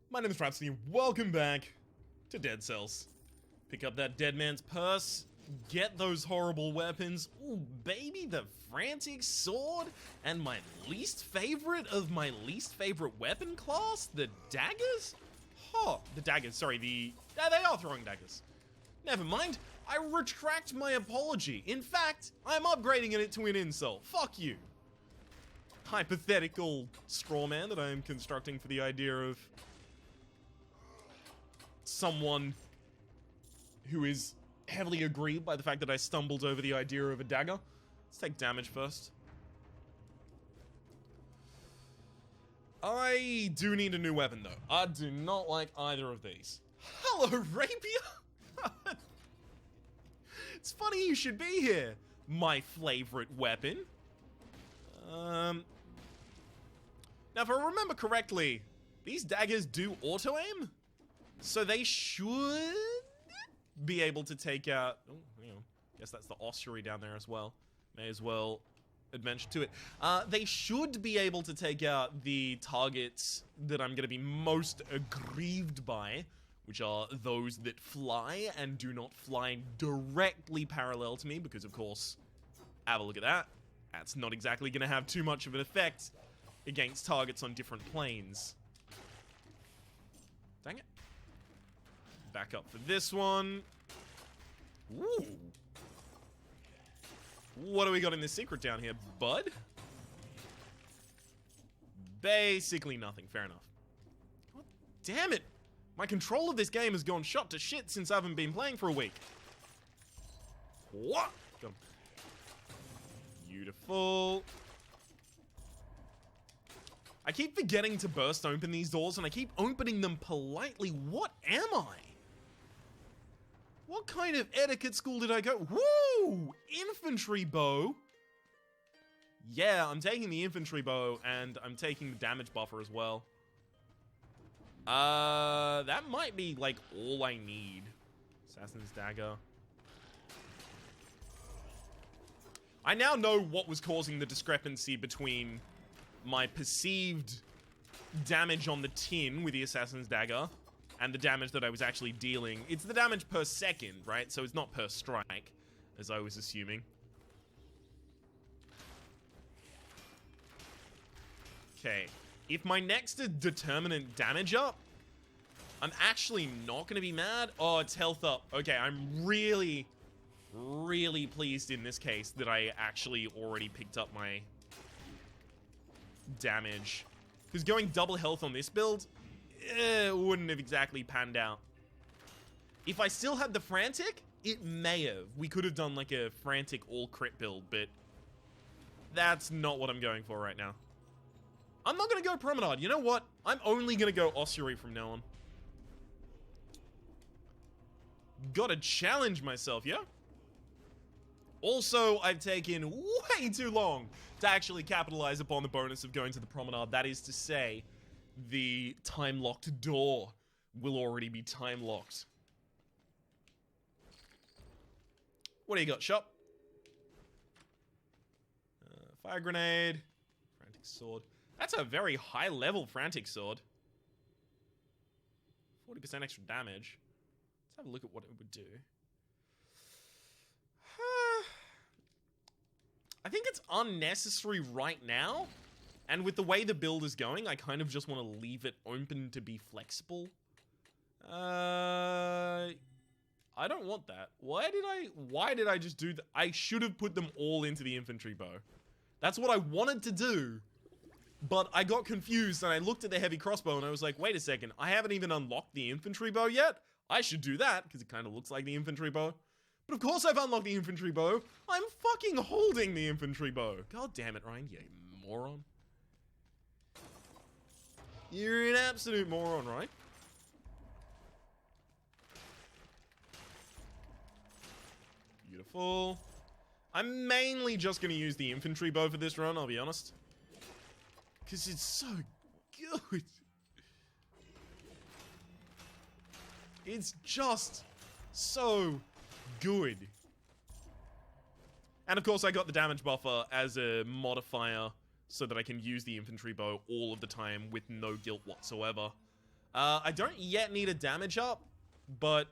My name is Rhapsody, and welcome back to Dead Cells. Pick up that dead man's purse, get those horrible weapons. Ooh, baby, the frantic sword, and my least favorite of my least favorite weapon class, the daggers? Huh, the daggers, sorry, they are throwing daggers. Never mind, I retract my apology. In fact, I'm upgrading it to an insult. Fuck you. Hypothetical straw man that I am constructing for the idea of someone who is heavily aggrieved by the fact that I stumbled over the idea of a dagger. Let's take damage first. I do need a new weapon though. I do not like either of these. Hello, rapier! It's funny you should be here. My favorite weapon. Now if I remember correctly, these daggers do auto-aim? So they should be able to take out... Oh, hang on. Guess that's the ossuary down there as well. May as well adventure to it. They should be able to take out the targets that I'm going to be most aggrieved by, which are those that fly and do not fly directly parallel to me, because of course, have a look at that. That's not exactly going to have too much of an effect against targets on different planes. Dang it. Back up for this one. Ooh. What do we got in this secret down here, bud? Basically nothing. Fair enough. God damn it. My control of this game has gone shot to shit since I haven't been playing for a week. What? Got him. Beautiful. I keep forgetting to burst open these doors, and I keep opening them politely. What am I? What kind of etiquette school did I go? Woo! Infantry bow. Yeah, I'm taking the infantry bow, and I'm taking the damage buffer as well. That might be, like, all I need. Assassin's dagger. I now know what was causing the discrepancy between my perceived damage on the tin with the Assassin's dagger and the damage that I was actually dealing. It's the damage per second, right? So it's not per strike, as I was assuming. Okay. If my next determinant damage up, I'm actually not going to be mad. Oh, it's health up. Okay, I'm really pleased in this case that I actually already picked up my damage. Because going double health on this build, it wouldn't have exactly panned out. If I still had the frantic, it may have. We could have done like a frantic all crit build, but that's not what I'm going for right now. I'm not going to go promenade. You know what? I'm only going to go ossuary from now on. Gotta challenge myself, yeah? Also, I've taken way too long to actually capitalize upon the bonus of going to the promenade. That is to say, the time-locked door will already be time-locked. What do you got, shop? Fire grenade. Frantic sword. That's a very high-level frantic sword. 40% extra damage. Let's have a look at what it would do. I think it's unnecessary right now. And with the way the build is going, I kind of just want to leave it open to be flexible. I don't want that. Why did I just do that? I should have put them all into the infantry bow. That's what I wanted to do. But I got confused and I looked at the heavy crossbow and I was like, wait a second, I haven't even unlocked the infantry bow yet? I should do that, because it kind of looks like the infantry bow. But of course I've unlocked the infantry bow. I'm fucking holding the infantry bow. God damn it, Ryan, you moron. You're an absolute moron, right? Beautiful. I'm mainly just going to use the infantry bow for this run, I'll be honest. Because it's so good. It's just so good. And of course I got the damage buffer as a modifier so that I can use the infantry bow all of the time with no guilt whatsoever. I don't yet need a damage up, but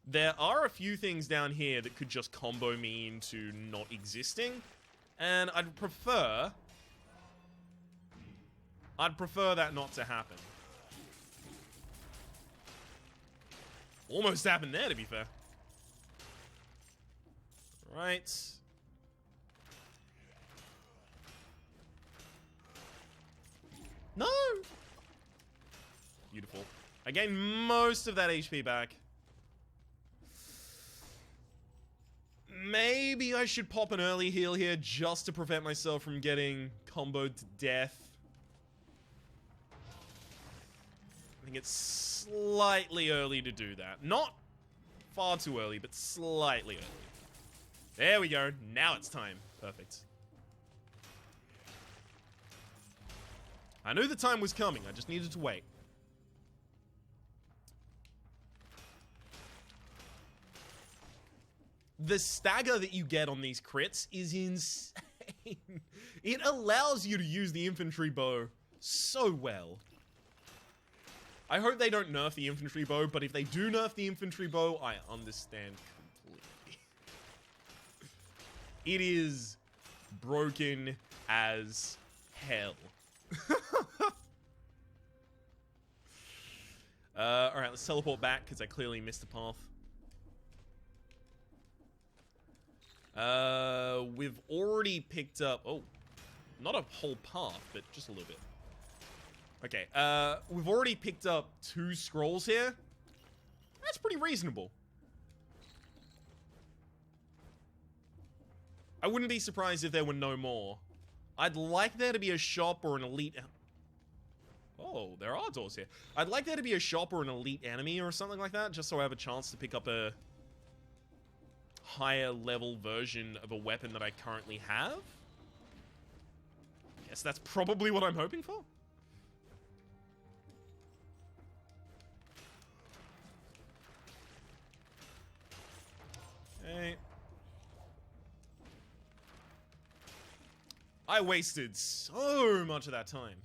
there are a few things down here that could just combo me into not existing, and I'd prefer that not to happen. Almost happened there, to be fair. Right. No! Beautiful. I gained most of that HP back. Maybe I should pop an early heal here just to prevent myself from getting comboed to death. I think it's slightly early to do that. Not far too early, but slightly early. There we go. Now it's time. Perfect. I knew the time was coming. I just needed to wait. The stagger that you get on these crits is insane. It allows you to use the infantry bow so well. I hope they don't nerf the infantry bow, but if they do nerf the infantry bow, I understand completely. It is broken as hell. Alright, let's teleport back, because I clearly missed the path. We've already picked up... Oh, not a whole path, but just a little bit. Okay, we've already picked up 2 scrolls here. That's pretty reasonable. I wouldn't be surprised if there were no more. I'd like there to be a shop or an elite... Oh, there are doors here. I'd like there to be a shop or an elite enemy or something like that, just so I have a chance to pick up a higher level version of a weapon that I currently have. Guess that's probably what I'm hoping for. Okay. I wasted so much of that time.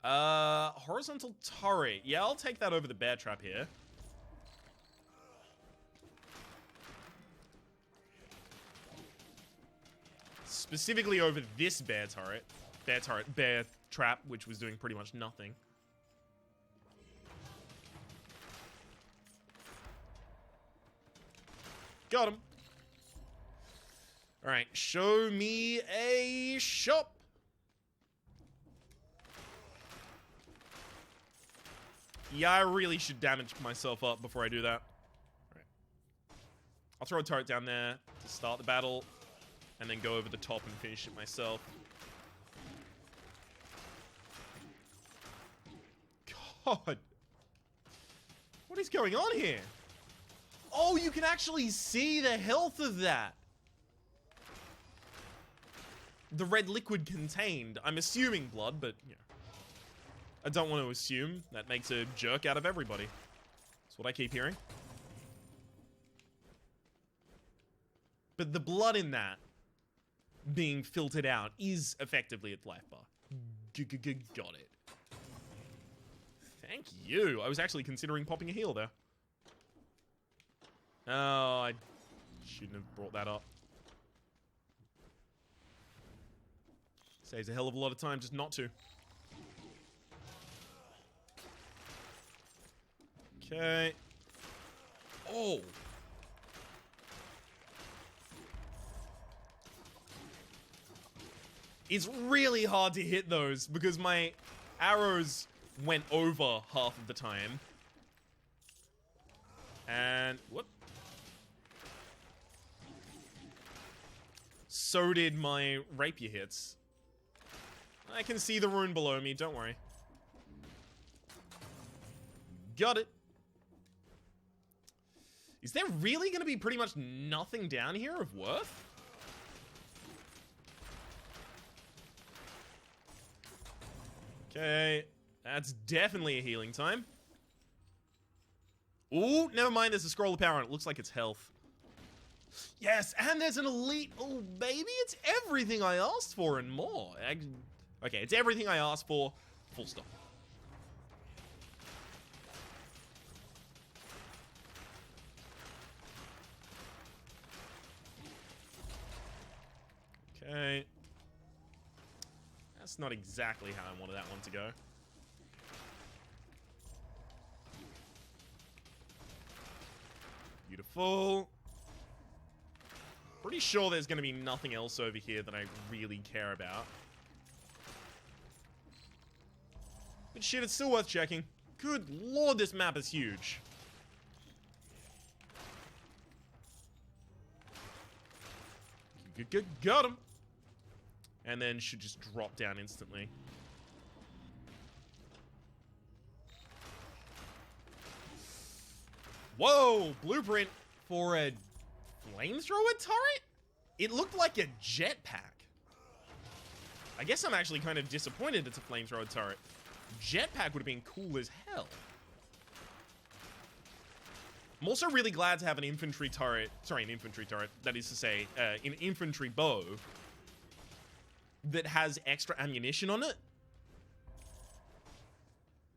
Horizontal turret. Yeah, I'll take that over the bear trap here. Specifically over this bear turret. Bear trap, which was doing pretty much nothing. Got him. Alright, show me a shop. Yeah, I really should damage myself up before I do that. Alright. I'll throw a turret down there to start the battle, and then go over the top and finish it myself. God. What is going on here? Oh, you can actually see the health of that. The red liquid contained. I'm assuming blood, but, you know. I don't want to assume. That makes a jerk out of everybody. That's what I keep hearing. But the blood in that being filtered out is effectively its life bar. Got it. Thank you. I was actually considering popping a heal there. Oh, I shouldn't have brought that up. Saves a hell of a lot of time just not to. Okay. Oh. It's really hard to hit those because my arrows went over half of the time. And whoop. So did my rapier hits. I can see the rune below me, don't worry. Got it. Is there really going to be pretty much nothing down here of worth? Okay, that's definitely a healing time. Ooh, never mind, there's a scroll of power and it looks like it's health. Yes, and there's an elite. Oh, baby, it's everything I asked for and more. Okay, it's everything I asked for, full stop. Okay. That's not exactly how I wanted that one to go. Beautiful. Pretty sure there's going to be nothing else over here that I really care about. But shit, it's still worth checking. Good lord, this map is huge. Got him. And then should just drop down instantly. Whoa! Blueprint for a flamethrower turret? It looked like a jetpack. I guess I'm actually kind of disappointed it's a flamethrower turret. Jetpack would have been cool as hell. I'm also really glad to have an infantry turret. Sorry, an infantry turret. That is to say, an infantry bow that has extra ammunition on it.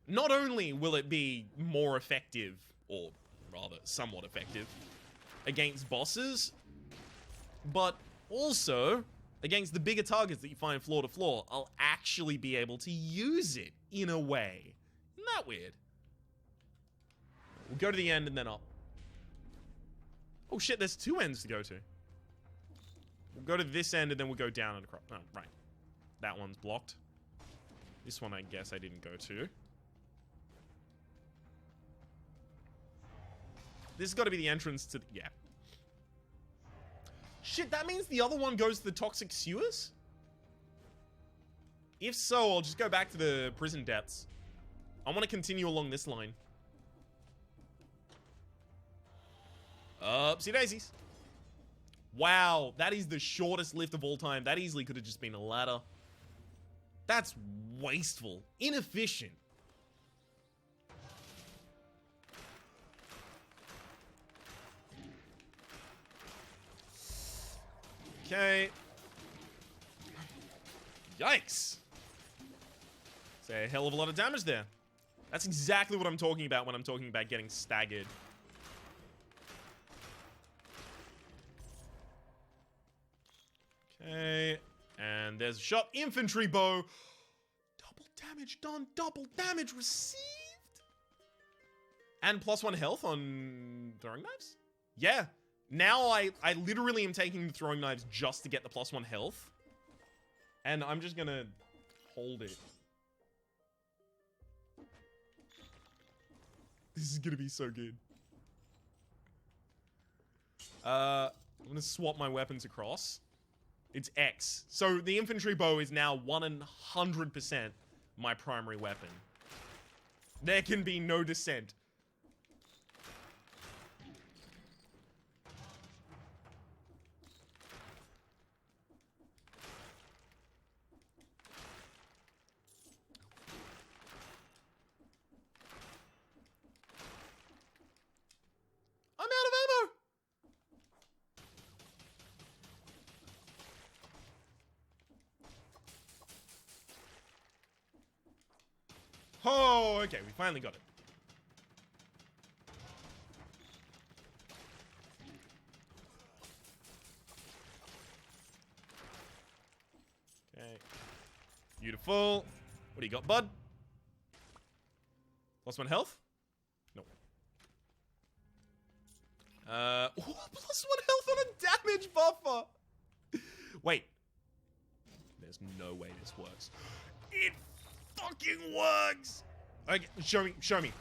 Not only will it be more effective, or rather somewhat effective, against bosses, but also against the bigger targets that you find floor to floor, I'll actually be able to use it in a way. Isn't that weird? We'll go to the end and then up. Oh shit, there's two ends to go to. We'll go to this end and then we'll go down and across. Oh, right. That one's blocked. This one I guess I didn't go to. This has got to be the entrance to... Yeah. Shit, that means the other one goes to the toxic sewers? If so, I'll just go back to the prison depths. I want to continue along this line. Upsy daisies. Wow, that is the shortest lift of all time. That easily could have just been a ladder. That's wasteful. Inefficient. Okay. Yikes. It's a hell of a lot of damage there. That's exactly what I'm talking about when I'm talking about getting staggered. Okay. And there's a shot. Infantry bow. Double damage done. Double damage received. And +1 health on throwing knives? Yeah. Now I literally am taking the throwing knives just to get the +1 health. And I'm just gonna hold it. This is gonna be so good. I'm gonna swap my weapons across. It's X. So the infantry bow is now 100% my primary weapon. There can be no dissent. I'm out of ammo! Oh, okay, we finally got it. Okay. Beautiful. What do you got, bud? +1 health? No. +1 health on a damage buffer! Wait. There's no way this works. It fucking works! Okay, show me, show me.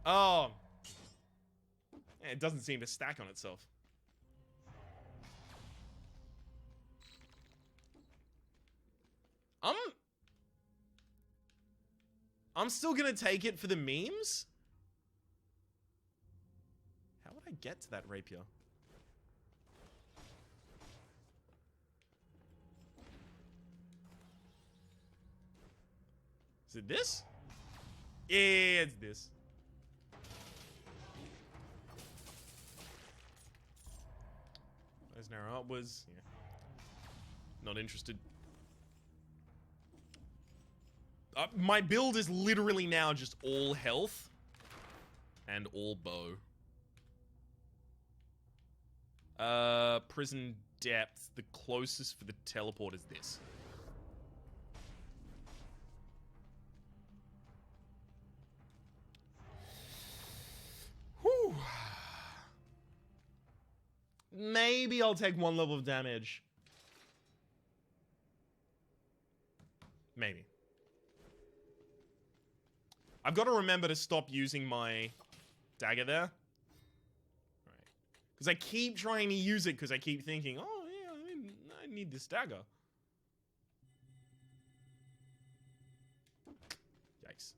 Oh. It doesn't seem to stack on itself. I'm still gonna take it for the memes. How would I get to that rapier? Is it this? Yeah, it's this. There's an arrow upwards. Yeah. Not interested. My build is literally now just all health and all bow. Prison depth, the closest for the teleport is this. Whew. Maybe I'll take 1 level of damage. Maybe. I've got to remember to stop using my dagger there. Right. Because I keep trying to use it because I keep thinking, oh yeah, I need this dagger. Yikes.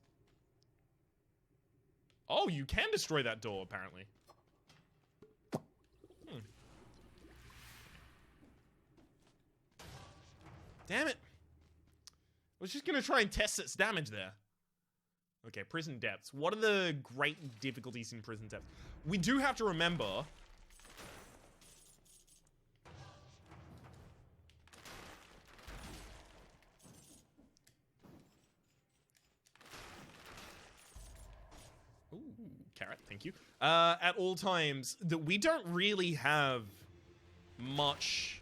Oh, you can destroy that door, apparently. Damn it. I was just going to try and test its damage there. Okay, prison depths. What are the great difficulties in prison depths? We do have to remember... Ooh, carrot, thank you. At all times, that we don't really have much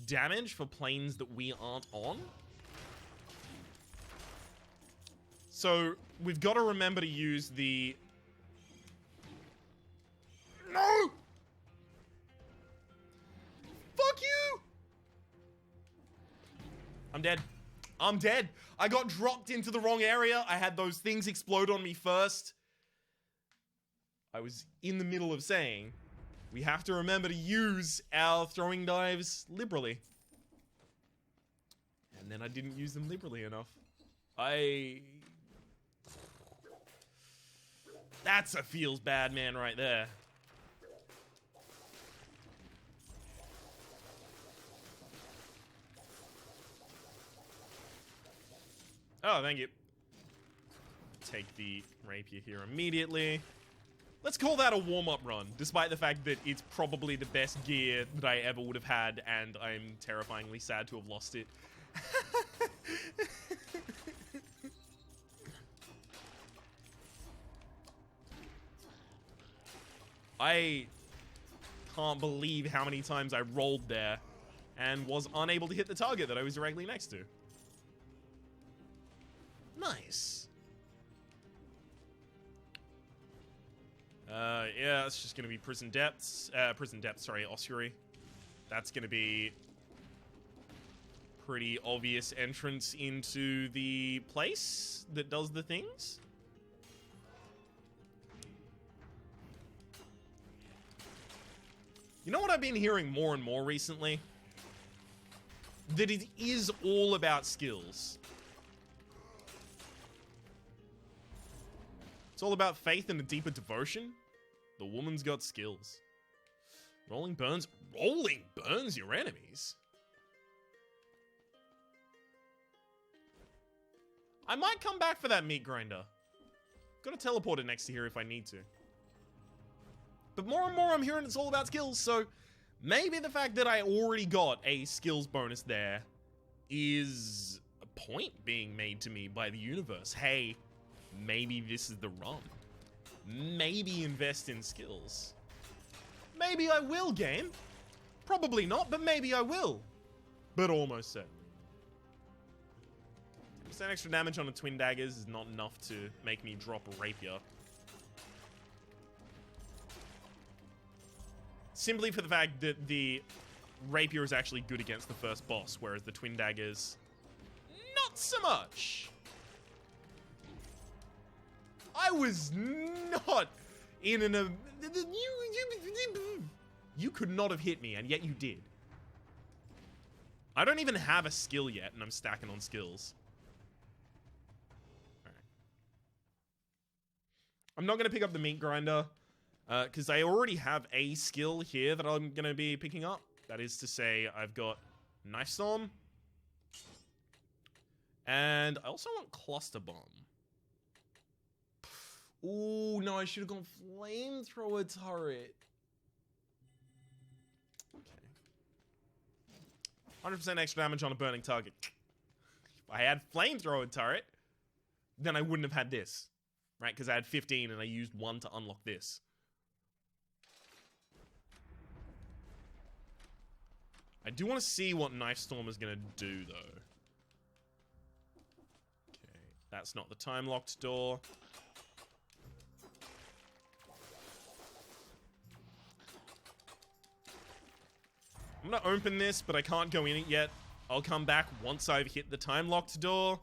damage for planes that we aren't on. So, we've got to remember to use the... No! Fuck you! I'm dead. I'm dead. I got dropped into the wrong area. I had those things explode on me first. I was in the middle of saying, we have to remember to use our throwing knives liberally. And then I didn't use them liberally enough. That's a feels bad man right there. Oh, thank you. Take the rapier here immediately. Let's call that a warm-up run, despite the fact that it's probably the best gear that I ever would have had, and I'm terrifyingly sad to have lost it. I can't believe how many times I rolled there and was unable to hit the target that I was directly next to. Nice. Yeah, it's just gonna be prison depths, sorry, ossuary. That's gonna be pretty obvious entrance into the place that does the things. You know what I've been hearing more and more recently? That it is all about skills. It's all about faith and a deeper devotion. The woman's got skills. Rolling burns your enemies. I might come back for that meat grinder. Gotta teleport it next to here if I need to. But more and more I'm hearing it's all about skills, so maybe the fact that I already got a skills bonus there is a point being made to me by the universe. Hey, maybe this is the run. Maybe invest in skills. Maybe I will, game. Probably not, but maybe I will. But almost certainly. 10% extra damage on the twin daggers is not enough to make me drop a rapier. Simply for the fact that the rapier is actually good against the first boss, whereas the twin daggers, not so much. I was not in an... You could not have hit me, and yet you did. I don't even have a skill yet, and I'm stacking on skills. Alright. I'm not going to pick up the meat grinder, because I already have a skill here that I'm going to be picking up. That is to say, I've got Knife Storm. And I also want Cluster Bomb. Ooh, no, I should have gone Flamethrower Turret. Okay. 100% extra damage on a burning target. If I had Flamethrower Turret, then I wouldn't have had this. Right? Because I had 15 and I used 1 to unlock this. I do want to see what Knife Storm is going to do, though. Okay, that's not the time-locked door. I'm going to open this, but I can't go in it yet. I'll come back once I've hit the time-locked door.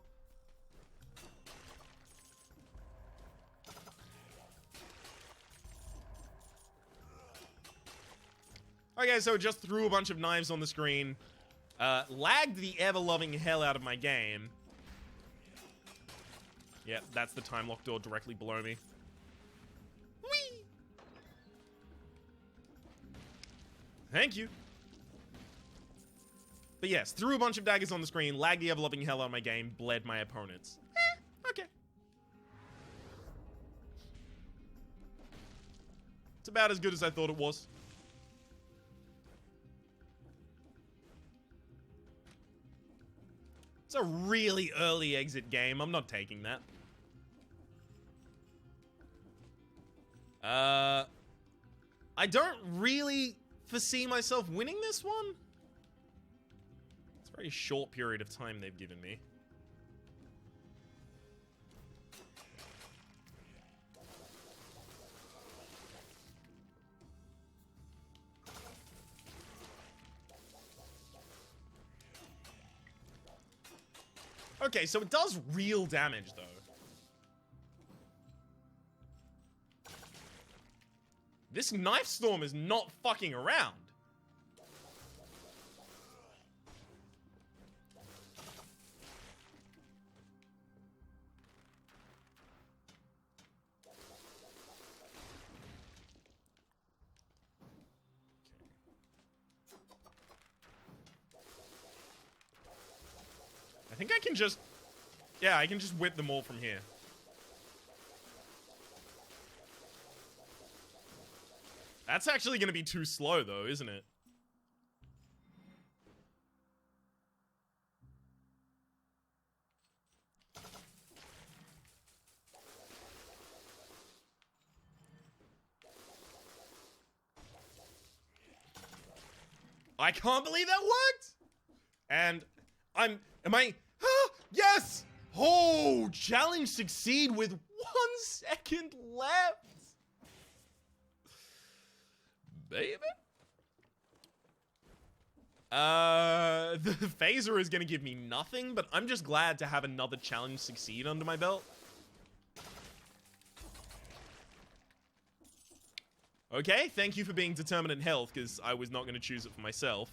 Okay, so it just threw a bunch of knives on the screen. Lagged the ever-loving hell out of my game. Yep, that's the time-locked door directly below me. Whee! Thank you. But yes, threw a bunch of daggers on the screen, lagged the ever-loving hell out of my game, bled my opponents. Okay. It's about as good as I thought it was. It's a really early exit game. I'm not taking that. I don't really foresee myself winning this one. It's a very short period of time they've given me. Okay, so it does real damage, though. This Knife Storm is not fucking around. I think I can just... Yeah, I can just whip them all from here. That's actually going to be too slow, though, isn't it? I can't believe that worked! And am I... Yes! Oh, challenge succeed with 1 second left. Baby. The phaser is gonna give me nothing, but I'm just glad to have another challenge succeed under my belt. Okay, thank you for being determinate health, because I was not gonna choose it for myself.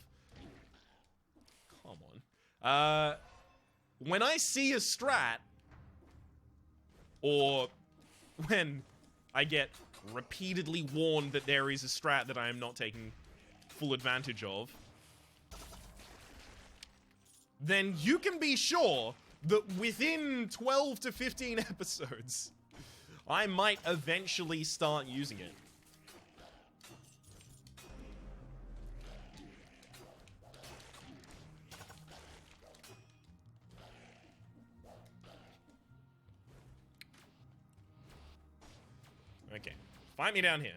Come on. When I see a strat, or when I get repeatedly warned that there is a strat that I am not taking full advantage of, then you can be sure that within 12 to 15 episodes, I might eventually start using it. Okay. Find me down here.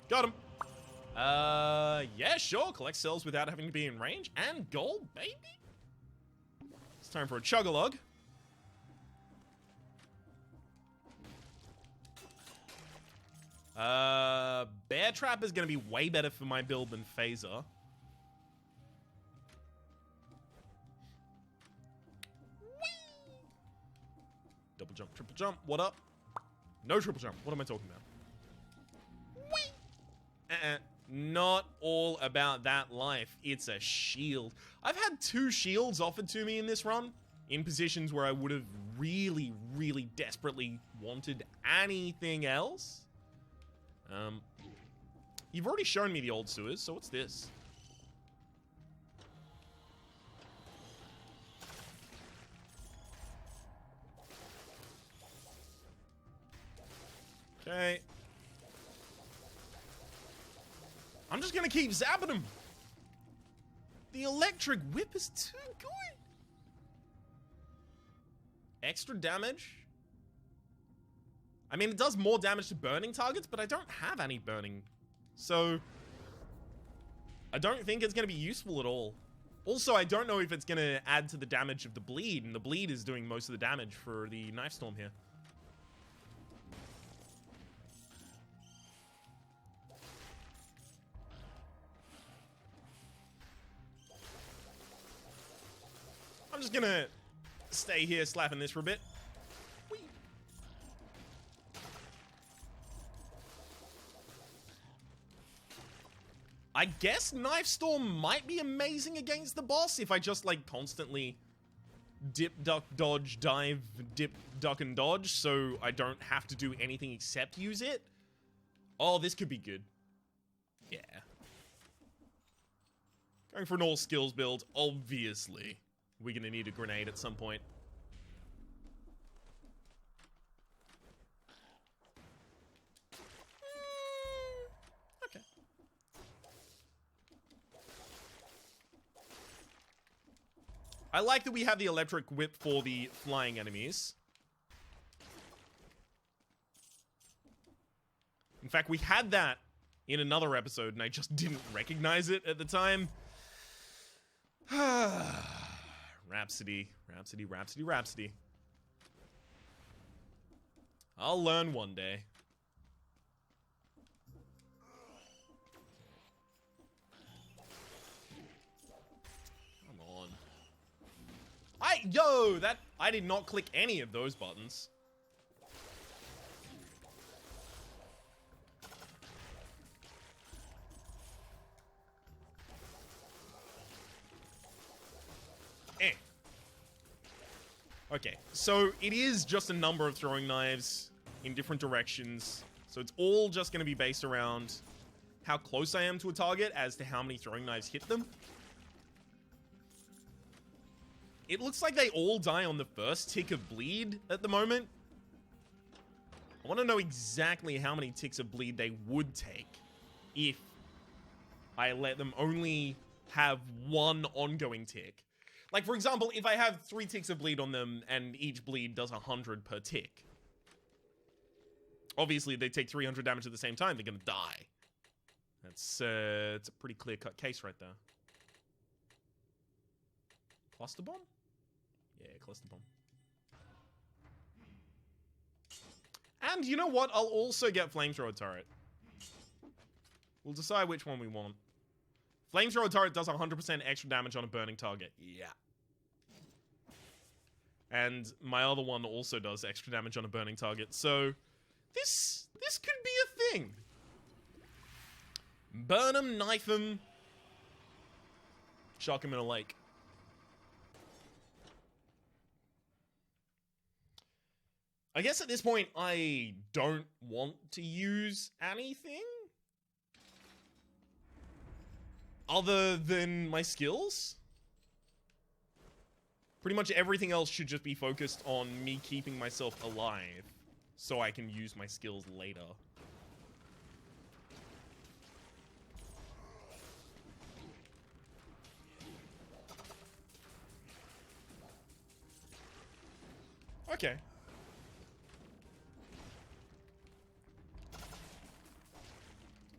Got him. Yeah, sure. Collect cells without having to be in range. And gold, baby. It's time for a chug-a-lug. Bear Trap is going to be way better for my build than Phaser. Whee! Double jump, triple jump. What up? No triple jump. What am I talking about? Whee! Not all about that life. It's a shield. I've had 2 shields offered to me in this run, in positions where I would have really, really desperately wanted anything else. You've already shown me the old sewers, so what's this? Okay. I'm just gonna keep zapping him. The electric whip is too good. Extra damage. I mean, it does more damage to burning targets, but I don't have any burning. So, I don't think it's going to be useful at all. Also, I don't know if it's going to add to the damage of the bleed, and the bleed is doing most of the damage for the Knife Storm here. I'm just going to stay here slapping this for a bit. Whee. I guess Knife Storm might be amazing against the boss if I just, like, constantly dip, duck, dodge, dive, dip, duck, and dodge, so I don't have to do anything except use it. Oh, this could be good. Yeah. Going for an all skills build, obviously. We're gonna need a grenade at some point. Okay. I like that we have the electric whip for the flying enemies. In fact, we had that in another episode, and I just didn't recognize it at the time. Rhapsody, Rhapsody, Rhapsody, Rhapsody. I'll learn one day. Come on. I did not click any of those buttons. Okay, so it is just a number of throwing knives in different directions. So it's all just going to be based around how close I am to a target as to how many throwing knives hit them. It looks like they all die on the first tick of bleed at the moment. I want to know exactly how many ticks of bleed they would take if I let them only have one ongoing tick. Like, for example, if I have 3 ticks of bleed on them and each bleed does 100 per tick. Obviously, they take 300 damage at the same time, they're gonna die. That's, it's a pretty clear-cut case right there. Cluster bomb? Yeah, cluster bomb. And you know what? I'll also get flamethrower turret. We'll decide which one we want. Flamethrower turret does 100% extra damage on a burning target. Yeah. And my other one also does extra damage on a burning target. So, this could be a thing. Burn 'em, knife 'em. Chuck 'em in a lake. I guess at this point, I don't want to use anything other than my skills. Pretty much everything else should just be focused on me keeping myself alive so I can use my skills later. Okay.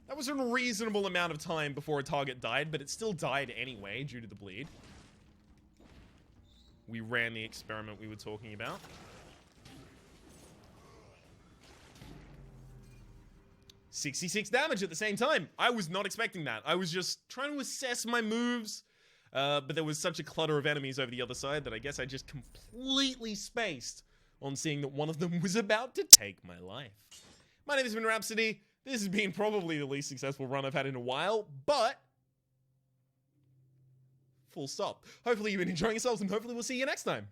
That was a reasonable amount of time before a target died, but it still died anyway due to the bleed. We ran the experiment we were talking about. $66 damage at the same time. I was not expecting that. I was just trying to assess my moves, but there was such a clutter of enemies over the other side that I guess I just completely spaced on seeing that one of them was about to take my life. My name has been Rhapsody. This has been probably the least successful run I've had in a while, but full stop. Hopefully you've been enjoying yourselves, and hopefully we'll see you next time.